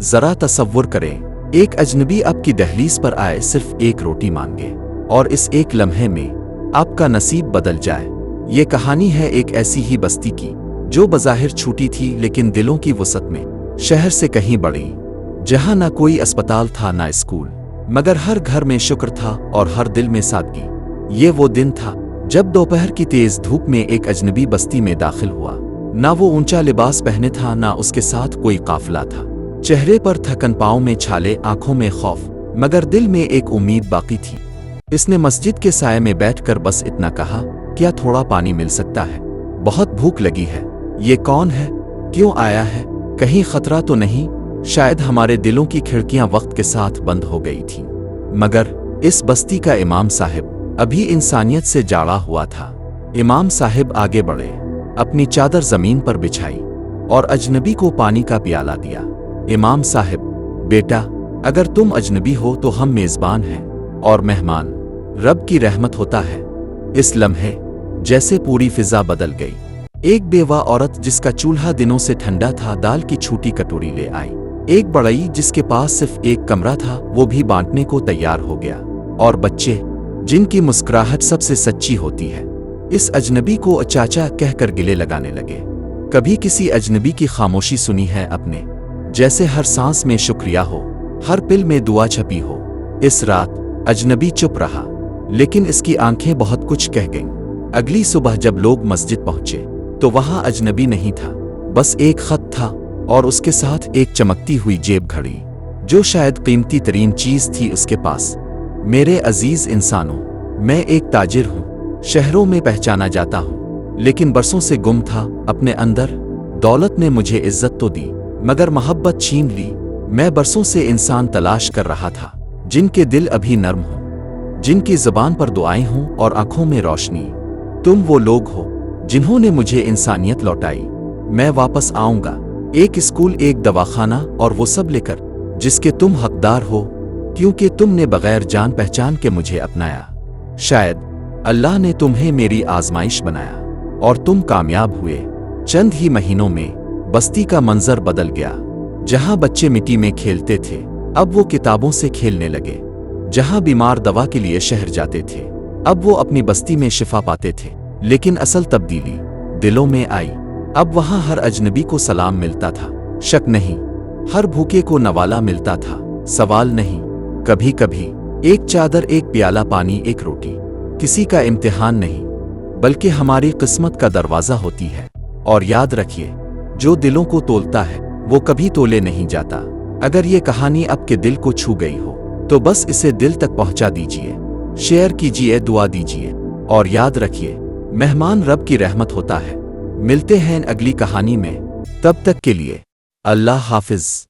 ذرا تصور کریں، ایک اجنبی آپ کی دہلیز پر آئے، صرف ایک روٹی مانگے، اور اس ایک لمحے میں آپ کا نصیب بدل جائے۔ یہ کہانی ہے ایک ایسی ہی بستی کی جو بظاہر چھوٹی تھی لیکن دلوں کی وسعت میں شہر سے کہیں بڑی، جہاں نہ کوئی اسپتال تھا نہ اسکول، مگر ہر گھر میں شکر تھا اور ہر دل میں سادگی۔ یہ وہ دن تھا جب دوپہر کی تیز دھوپ میں ایک اجنبی بستی میں داخل ہوا۔ نہ وہ اونچا لباس پہنے تھا، نہ اس کے ساتھ کوئی قافلہ تھا۔ چہرے پر تھکن، پاؤں میں چھالے، آنکھوں میں خوف، مگر دل میں ایک امید باقی تھی۔ اس نے مسجد کے سائے میں بیٹھ کر بس اتنا کہا، کیا تھوڑا پانی مل سکتا ہے؟ بہت بھوک لگی ہے۔ یہ کون ہے؟ کیوں آیا ہے؟ کہیں خطرہ تو نہیں؟ شاید ہمارے دلوں کی کھڑکیاں وقت کے ساتھ بند ہو گئی تھیں، مگر اس بستی کا امام صاحب ابھی انسانیت سے جاڑا ہوا تھا۔ امام صاحب آگے بڑھے، اپنی چادر زمین پر بچھائی اور اجنبی کو پانی کا پیالہ دیا۔ امام صاحب، بیٹا، اگر تم اجنبی ہو تو ہم میزبان ہیں، اور مہمان رب کی رحمت ہوتا ہے۔ اس لمحے جیسے پوری فضا بدل گئی۔ ایک بیوہ عورت جس کا چولہا دنوں سے ٹھنڈا تھا دال کی چھوٹی کٹوری لے آئی۔ ایک بڑئی جس کے پاس صرف ایک کمرہ تھا وہ بھی بانٹنے کو تیار ہو گیا، اور بچے جن کی مسکراہٹ سب سے سچی ہوتی ہے اس اجنبی کو چاچا کہہ کر گلے لگانے لگے۔ کبھی کسی اجنبی کی خاموشی سنی ہے اپنے؟ جیسے ہر سانس میں شکریہ ہو، ہر پل میں دعا چھپی ہو۔ اس رات اجنبی چپ رہا، لیکن اس کی آنکھیں بہت کچھ کہہ گئیں۔ اگلی صبح جب لوگ مسجد پہنچے تو وہاں اجنبی نہیں تھا، بس ایک خط تھا، اور اس کے ساتھ ایک چمکتی ہوئی جیب گھڑی جو شاید قیمتی ترین چیز تھی اس کے پاس۔ میرے عزیز انسانوں، میں ایک تاجر ہوں، شہروں میں پہچانا جاتا ہوں، لیکن برسوں سے گم تھا اپنے اندر۔ دولت نے مجھے عزت تو دی مگر محبت چھین لی۔ میں برسوں سے انسان تلاش کر رہا تھا جن کے دل ابھی نرم ہوں، جن کی زبان پر دعائیں ہوں اور آنکھوں میں روشنی۔ تم وہ لوگ ہو جنہوں نے مجھے انسانیت لوٹائی۔ میں واپس آؤں گا، ایک اسکول، ایک دواخانہ، اور وہ سب لے کر جس کے تم حقدار ہو، کیونکہ تم نے بغیر جان پہچان کے مجھے اپنایا۔ شاید اللہ نے تمہیں میری آزمائش بنایا اور تم کامیاب ہوئے۔ چند ہی مہینوں میں بستی کا منظر بدل گیا۔ جہاں بچے مٹی میں کھیلتے تھے اب وہ کتابوں سے کھیلنے لگے، جہاں بیمار دوا کے لیے شہر جاتے تھے اب وہ اپنی بستی میں شفا پاتے تھے۔ لیکن اصل تبدیلی دلوں میں آئی۔ اب وہاں ہر اجنبی کو سلام ملتا تھا، شک نہیں، ہر بھوکے کو نوالا ملتا تھا، سوال نہیں۔ کبھی کبھی ایک چادر، ایک پیالہ پانی، ایک روٹی کسی کا امتحان نہیں بلکہ ہماری قسمت کا دروازہ ہوتی ہے۔ اور یاد رکھیے، جو دلوں کو تولتا ہے وہ کبھی تولے نہیں جاتا۔ اگر یہ کہانی آپ کے دل کو چھو گئی ہو تو بس اسے دل تک پہنچا دیجیے، شیئر کیجیے، دعا دیجیے، اور یاد رکھیے، مہمان رب کی رحمت ہوتا ہے۔ ملتے ہیں اگلی کہانی میں، تب تک کے لیے اللہ حافظ۔